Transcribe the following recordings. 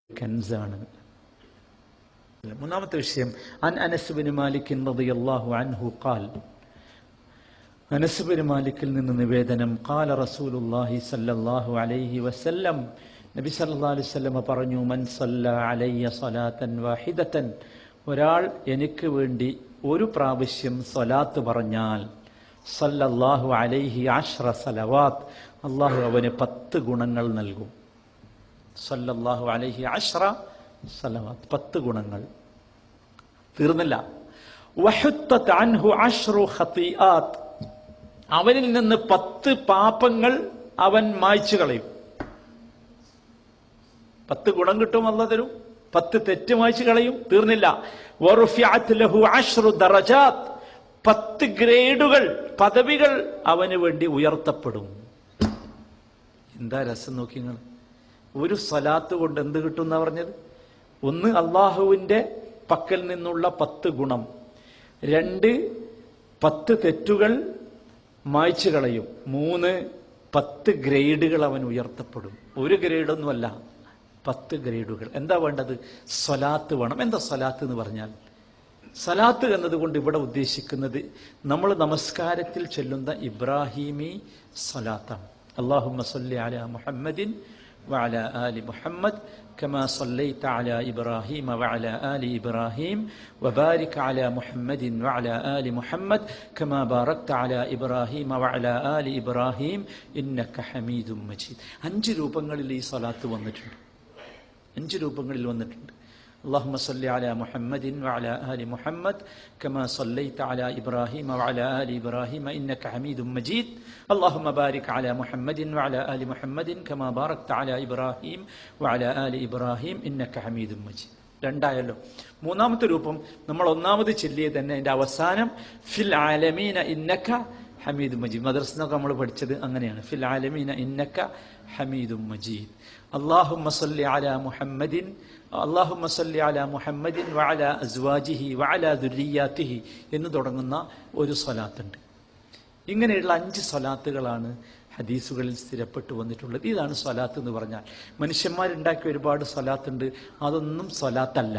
കൻസാണ്. മൂന്നാമത്തെ വിഷയം, അൻ അനസ് ബിൻ മാലിക് റളിയല്ലാഹു അൻഹു ഖാൽ, അനസ് ബിൻ മാലിക്കിൽ നിന്ന് നിവേദനം, ഖാല റസൂലുള്ളാഹി സ്വല്ലല്ലാഹു അലൈഹി വസല്ലം, നബി സല്ലല്ലാഹു അലൈഹി വസല്ലം പറഞ്ഞു, മൻ സല്ല അലയ്യ സ്വലാത്തൻ വാഹിദതൻ, ഒരാൾ എനിക്ക് വേണ്ടി ഒരു പ്രാവശ്യം സ്വലാത്ത് പറഞ്ഞാൽ, സല്ലല്ലാഹു അലൈഹി അശ്റ സലവാത്ത്, അള്ളാഹു അവന് 10 ഗുണങ്ങൾ നൽകും. സല്ലല്ലാഹു അലൈഹി അശ്റ സലവാത്ത്, 10 ഗുണങ്ങൾ. തീർന്നില്ല. വഹുത്തത് അൻഹു അശ്റു ഖതീആത്ത്, അവനിൽ നിന്ന് 10 പാപങ്ങൾ അവൻ മായ്ച്ചു കളയും. 10 ഗുണം കിട്ടും, അല്ലാഹു തരും. 10 തെറ്റ് മായ്ച്ചു കളയും. തീർന്നില്ല. വറുഫിഅത് ലഹു അശ്റു ദറജാത്ത്, 10 ഗ്രേഡുകൾ, പദവികൾ അവന് വേണ്ടി ഉയർത്തപ്പെടും. എന്താ രസം നോക്കി നിങ്ങൾ. ഒരു സ്വലാത്ത് കൊണ്ട് എന്ത് കിട്ടും എന്നാ പറഞ്ഞത്? ഒന്ന്, അള്ളാഹുവിന്റെ പക്കൽ നിന്നുള്ള 10 ഗുണം. 2, 10 തെറ്റുകൾ മായ്ച്ചു കളയും. 3, 10 ഗ്രേഡുകൾ അവൻ ഉയർത്തപ്പെടും. ഒരു ഗ്രേഡൊന്നുമല്ല, 10 ഗ്രേഡുകൾ. എന്താ വേണ്ടത്? സ്വലാത്ത് വേണം. എന്താ സ്വലാത്ത് എന്ന് പറഞ്ഞാൽ? സലാത്ത് എന്നതുകൊണ്ട് ഇവിടെ ഉദ്ദേശിക്കുന്നത് നമ്മൾ നമസ്കാരത്തിൽ ചൊല്ലുന്ന ഇബ്രാഹിമി സ്വലാത്താണ്. അല്ലാഹുമ്മ സ്വല്ലി അലാ മുഹമ്മദിൻ വഅലാ ആലി മുഹമ്മദ് കമാ സ്വല്ലൈത അലാ ഇബ്രാഹീമ വഅലാ ആലി ഇബ്രാഹീം വബാരിക് അലാ മുഹമ്മദിൻ വഅലാ ആലി മുഹമ്മദ് കമാ ബാറക്ത അലാ ഇബ്രാഹീമ വഅലാ ആലി ഇബ്രാഹീം ഇന്നക ഹമീദും മജീദ്. 5 രൂപങ്ങളിൽ ഈ സ്വലാത്ത് വന്നിട്ടുണ്ട്. 5 രൂപങ്ങളിൽ വന്നിട്ടുണ്ട്. اللهم صل على محمد وعلى آل محمد كما صليت على إبراهيم وعلى آل إبراهيم إنك حميد مجيد اللهم بارك على محمد وعلى آل محمد كما باركت على إبراهيم وعلى آل إبراهيم إنك حميد مجيد. രണ്ടായല്ലോ. മൂന്നാമത്തെ രൂപം നമ്മൾ ഒന്നാമത് ചൊല്ലിയത് തന്നെ, അതിന്റെ അവസാനം ഫിൽ ആലമീന ഇന്നക ഹമീദും മജീദ്. മദ്രസനൊക്കെ നമ്മൾ പഠിച്ചത് അങ്ങനെയാണ്. ഫിൽ ആലമീന ഇന്നക ഹമീദും മജീദ്. അല്ലാഹുമ്മ സ്വല്ലി അലാ മുഹമ്മദിൻ അല്ലാഹുമ്മ സ്വല്ലി അലാ മുഹമ്മദിൻ വഅലാ അസ്വാജിഹി വഅലാ ദുർരിയാതിഹി എന്ന് തുടങ്ങുന്ന ഒരു സ്വലാത്തുണ്ട്. ഇങ്ങനെയുള്ള 5 സ്വലാത്തുകളാണ് ഹദീസുകളിൽ സ്ഥിരപ്പെട്ടു വന്നിട്ടുള്ളത്. ഇതാണ് സ്വലാത്ത് എന്ന് പറഞ്ഞാൽ. മനുഷ്യന്മാരുണ്ടാക്കിയ ഒരുപാട് സ്വലാത്തുണ്ട്, അതൊന്നും സ്വലാത്തല്ല.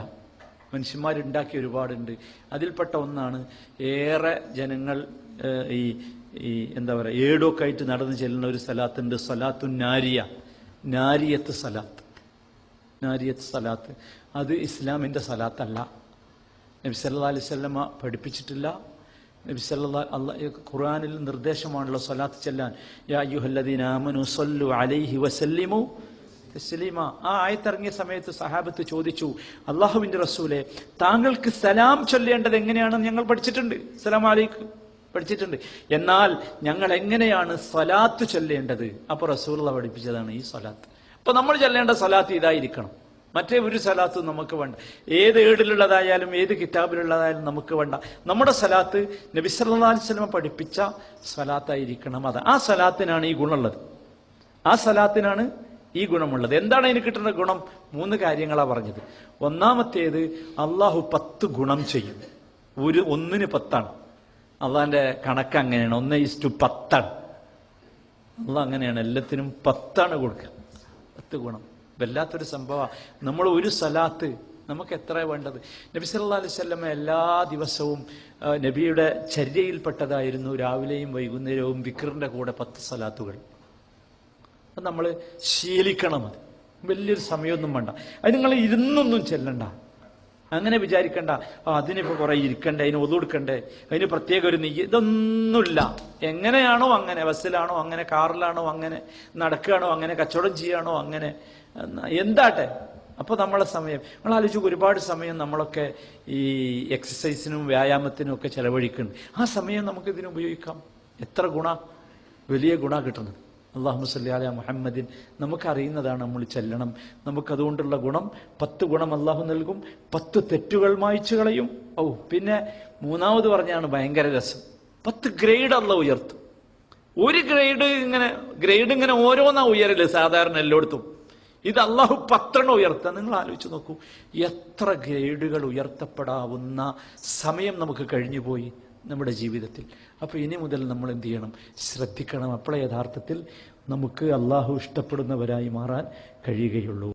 മനുഷ്യന്മാരുണ്ടാക്കിയ ഒരുപാടുണ്ട്. അതിൽപ്പെട്ട ഒന്നാണ് ഏറെ ജനങ്ങൾ ഈ എന്താ പറയുക, ഏടൊക്കെ ആയിട്ട് നടന്നു ചെല്ലുന്ന ഒരു സ്വലാത്തുണ്ട്, സ്വലാത്തു നാരിയ, നാരിയത്ത് സ്വലാത്ത്. നാരിയത്ത് സ്വലാത്ത് അത് ഇസ്ലാമിന്റെ സ്വലാത്തല്ല. നബി സല്ലല്ലാഹു അലൈഹി വസല്ലമ പഠിപ്പിച്ചിട്ടില്ല. നബി സല്ലല്ലാഹു ഖുർആനിൽ നിർദ്ദേശമാണല്ലോ സ്വലാത്ത് ചെല്ലാൻ. യാ അയ്യുഹല്ലദീന ആമനു സ്വല്ലു അലൈഹി വസല്ലിമു തസ്ലീമ. ആ ആയത്തിറങ്ങിയ സമയത്ത് സഹാബത്ത് ചോദിച്ചു, അല്ലാഹുവിന്റെ റസൂലേ, താങ്കൾക്ക് സലാം ചൊല്ലേണ്ടത് എങ്ങനെയാണെന്ന് ഞങ്ങൾ പഠിച്ചിട്ടുണ്ട്, സലാം അലൈക്കും പഠിച്ചിട്ടുണ്ട്, എന്നാൽ ഞങ്ങൾ എങ്ങനെയാണ് സ്വലാത്ത് ചൊല്ലേണ്ടത്? അപ്പൊ റസൂലുള്ളാഹി പഠിപ്പിച്ചതാണ് ഈ സ്വലാത്ത്. അപ്പൊ നമ്മൾ ചൊല്ലേണ്ട സ്വലാത്ത് ഇതായിരിക്കണം. മറ്റേ ഒരു സ്വലാത്തും നമുക്ക് വേണ്ട. ഏത് ഏടിലുള്ളതായാലും ഏത് കിതാബിലുള്ളതായാലും നമുക്ക് വേണ്ട. നമ്മുടെ സ്വലാത്ത് നബി സല്ലല്ലാഹു അലൈഹി വസല്ലം പഠിപ്പിച്ച സ്വലാത്തായിരിക്കണം. അത് ആ സ്വലാത്തിനാണ് ഈ ഗുണമുള്ളത്. ആ സ്വലാത്തിനാണ് ഈ ഗുണമുള്ളത്. എന്താണ് അതിന് കിട്ടുന്ന ഗുണം? 3 കാര്യങ്ങളാണ് പറഞ്ഞത്. ഒന്നാമത്തേത്, അള്ളാഹു 10 ഗുണം ചെയ്യും. ഒന്നിന് 10 അള്ളാന്റെ കണക്ക് അങ്ങനെയാണ്. 1:10. അള്ളാഹ് അങ്ങനെയാണ്, എല്ലാത്തിനും 10 കൊടുക്കുക. 10 ഗുണം. വല്ലാത്തൊരു സംഭവം. നമ്മൾ ഒരു സലാത്ത് നമുക്ക് എത്ര വേണ്ടത്? നബി സല്ലല്ലാഹു അലൈഹി വസല്ലം എല്ലാ ദിവസവും നബിയുടെ ചര്യയിൽപ്പെട്ടതായിരുന്നു രാവിലെയും വൈകുന്നേരവും വിക്റിന്റെ കൂടെ 10 സലാത്തുകൾ. അത് നമ്മൾ ശീലിക്കണം. അത് വലിയൊരു സമയമൊന്നും വേണ്ട. അത് നിങ്ങൾ ഇരുന്നൊന്നും ചെല്ലണ്ട. അങ്ങനെ വിചാരിക്കണ്ട, അതിനിപ്പോ കുറെ ഇരിക്കണ്ടേ, അതിന് ഒതു കൊടുക്കണ്ടേ, അതിന് പ്രത്യേക ഒരു നെയ്യ്, ഇതൊന്നുമില്ല. എങ്ങനെയാണോ അങ്ങനെ, ബസ്സിലാണോ അങ്ങനെ, കാറിലാണോ അങ്ങനെ, നടക്കുകയാണോ അങ്ങനെ, കച്ചവടം ചെയ്യാണോ അങ്ങനെ, എന്താട്ടെ. അപ്പൊ നമ്മളെ സമയം നമ്മൾ ആലോചിച്ചു, ഒരുപാട് സമയം നമ്മളൊക്കെ ഈ എക്സസൈസിനും വ്യായാമത്തിനും ഒക്കെ ചെലവഴിക്കുന്നുണ്ട്. ആ സമയം നമുക്ക് ഇതിന് ഉപയോഗിക്കാം. എത്ര വലിയ ഗുണ കിട്ടുന്നത്. അല്ലാഹുമ്മ സ്വല്ലി അലാ മുഹമ്മദിൻ നമുക്കറിയുന്നതാണ്, നമ്മൾ ചെല്ലണം. നമുക്കതുകൊണ്ടുള്ള ഗുണം 10 ഗുണം അള്ളാഹു നൽകും. 10 തെറ്റുകൾ മായ്ച്ചു കളയും. പിന്നെ മൂന്നാമത് പറഞ്ഞാണ് ഭയങ്കര രസം, 10 ഗ്രേഡ് അള്ളാഹു ഉയർത്തും. ഒരു ഗ്രേഡ് ഇങ്ങനെ ഓരോന്നാ ഉയരല് സാധാരണ എല്ലായിടത്തും. ഇത് അള്ളാഹു 10 ഉയർത്താൻ. നിങ്ങൾ ആലോചിച്ച് നോക്കൂ, എത്ര ഗ്രേഡുകൾ ഉയർത്തപ്പെടാവുന്ന സമയം നമുക്ക് കഴിഞ്ഞുപോയി നമ്മുടെ ജീവിതത്തിൽ. അപ്പൊ ഇനി മുതൽ നമ്മൾ എന്ത് ചെയ്യണം? ശ്രദ്ധിക്കണം. അപ്പോഴേ യഥാർത്ഥത്തിൽ നമുക്ക് അള്ളാഹു ഇഷ്ടപ്പെടുന്നവരായി മാറാൻ കഴിയുകയുള്ളൂ.